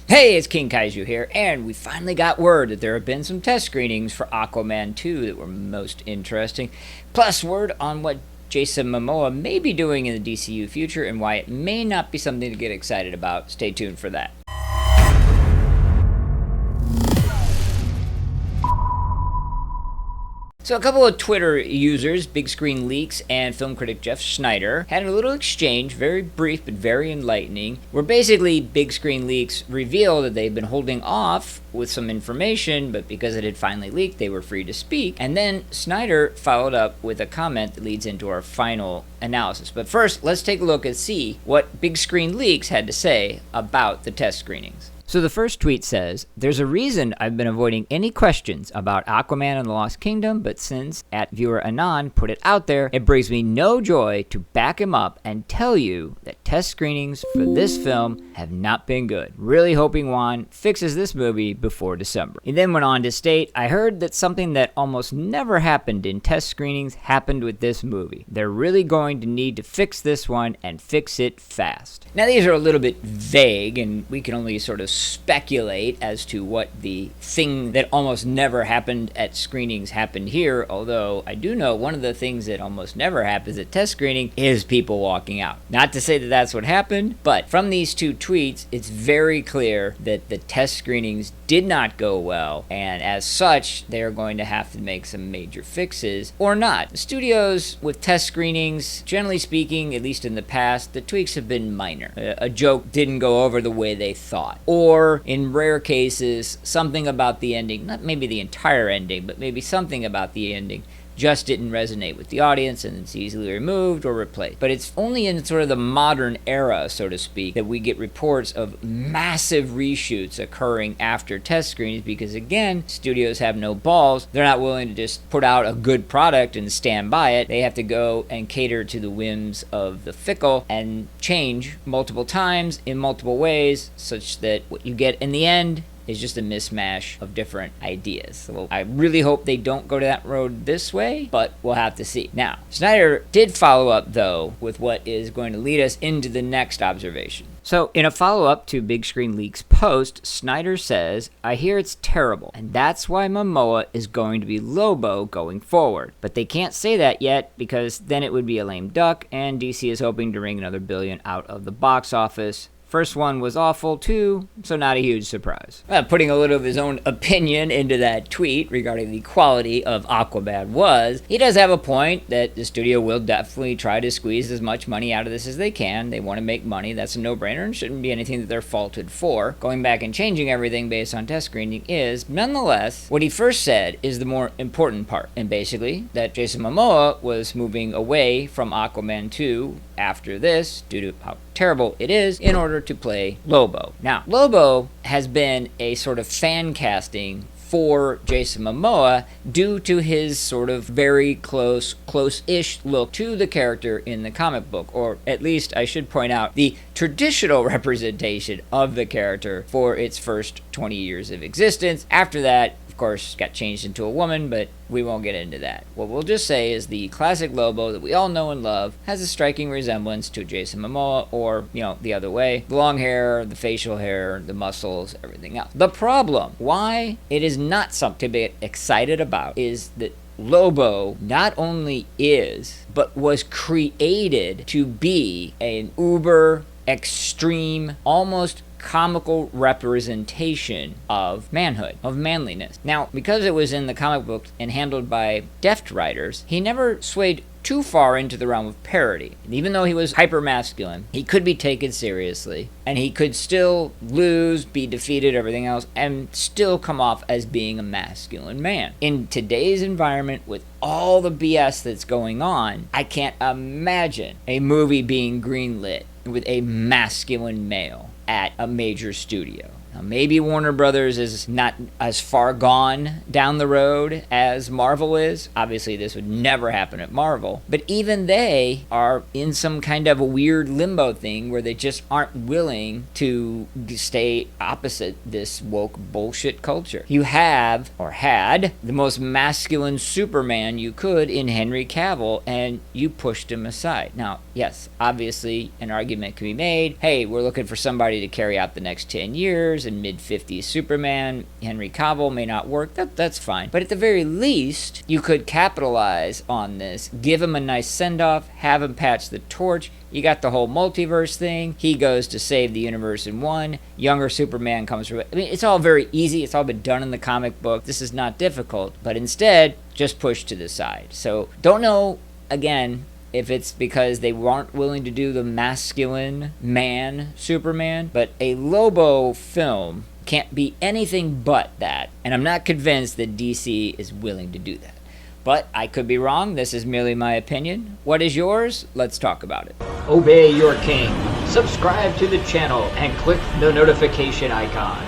Hey, it's King Kaiju here, and we finally got word that there have been some test screenings for Aquaman 2 that were most interesting, plus word on what Jason Mamoa may be doing in the DCU future and why it may not be something to get excited about. Stay tuned for that. So a couple of Twitter users, Big Screen Leaks and film critic Jeff Schneider, had a little exchange, very brief but very enlightening, where basically Big Screen Leaks revealed that they've been holding off with some information, but because it had finally leaked, they were free to speak. And then Schneider followed up with a comment that leads into our final analysis. But first, let's take a look and see what Big Screen Leaks had to say about the test screenings. So the first tweet says, "There's a reason I've been avoiding any questions about Aquaman and the Lost Kingdom, but since @viewer_anon put it out there, it brings me no joy to back him up and tell you that test screenings for this film have not been good. Really hoping Juan fixes this movie before December." He then went on to state, "I heard that something that almost never happened in test screenings happened with this movie. They're really going to need to fix this one and fix it fast." Now these are a little bit vague, and we can only sort of speculate as to what the thing that almost never happened at screenings happened here, although I do know one of the things that almost never happens at test screening is people walking out. Not to say that that's what happened, but from these two tweets, it's very clear that the test screenings did not go well, and as such, they're going to have to make some major fixes, or not. Studios with test screenings, generally speaking, at least in the past, the tweaks have been minor. A joke didn't go over the way they thought, or in rare cases, something about the ending, not maybe the entire ending, but maybe something about the ending just didn't resonate with the audience and it's easily removed or replaced. But it's only in sort of the modern era, so to speak, that we get reports of massive reshoots occurring after test screenings because, again, studios have no balls. They're not willing to just put out a good product and stand by it. They have to go and cater to the whims of the fickle and change multiple times in multiple ways such that what you get in the end is just a mismatch of different ideas. So I really hope they don't go to that road this way, but we'll have to see. Now, Schneider did follow up, though, with what is going to lead us into the next observation. So, in a follow-up to Big Screen Leaks post, Schneider says, "I hear it's terrible, and that's why Momoa is going to be Lobo going forward. But they can't say that yet, because then it would be a lame duck, and DC is hoping to wring another $1 billion out of the box office. First one was awful too, so not a huge surprise." Putting a little of his own opinion into that tweet regarding the quality of Aquaman he does have a point that the studio will definitely try to squeeze as much money out of this as they can. They want to make money. That's a no-brainer and shouldn't be anything that they're faulted for. Going back and changing everything based on test screening is, nonetheless, what he first said is the more important part. And basically, that Jason Mamoa was moving away from Aquaman 2 after this, due to how terrible it is, in order to play Lobo. Now, Lobo has been a sort of fan casting for Jason Mamoa due to his sort of very close-ish look to the character in the comic book, or at least I should point out the traditional representation of the character for its first 20 years of existence. After that, of course, got changed into a woman, but we won't get into that. What we'll just say is the classic Lobo that we all know and love has a striking resemblance to Jason Mamoa, or, the other way. The long hair, the facial hair, the muscles, everything else. The problem, why it is not something to be excited about, is that Lobo not only is, but was created to be an uber extreme, almost comical representation of manhood, of manliness. Now, because it was in the comic book and handled by deft writers, he never swayed too far into the realm of parody. And even though he was hyper-masculine, he could be taken seriously, and he could still lose, be defeated, everything else, and still come off as being a masculine man. In today's environment, with all the BS that's going on, I can't imagine a movie being greenlit with a masculine male at a major studio. Now, maybe Warner Brothers is not as far gone down the road as Marvel is. Obviously, this would never happen at Marvel. But even they are in some kind of a weird limbo thing where they just aren't willing to stay opposite this woke bullshit culture. You have, or had, the most masculine Superman you could in Henry Cavill, and you pushed him aside. Now, yes, obviously, an argument can be made, hey, we're looking for somebody to carry out the next 10 years, and mid-50s Superman, Henry Cavill may not work. That's fine. But at the very least, you could capitalize on this, give him a nice send-off, have him patch the torch. You got the whole multiverse thing. He goes to save the universe in one. Younger Superman comes through. I mean, it's all very easy. It's all been done in the comic book. This is not difficult. But instead, just push to the side. So, don't know, again, if it's because they weren't willing to do the masculine man Superman. But a Lobo film can't be anything but that. And I'm not convinced that DC is willing to do that. But I could be wrong. This is merely my opinion. What is yours? Let's talk about it. Obey your king. Subscribe to the channel and click the notification icon.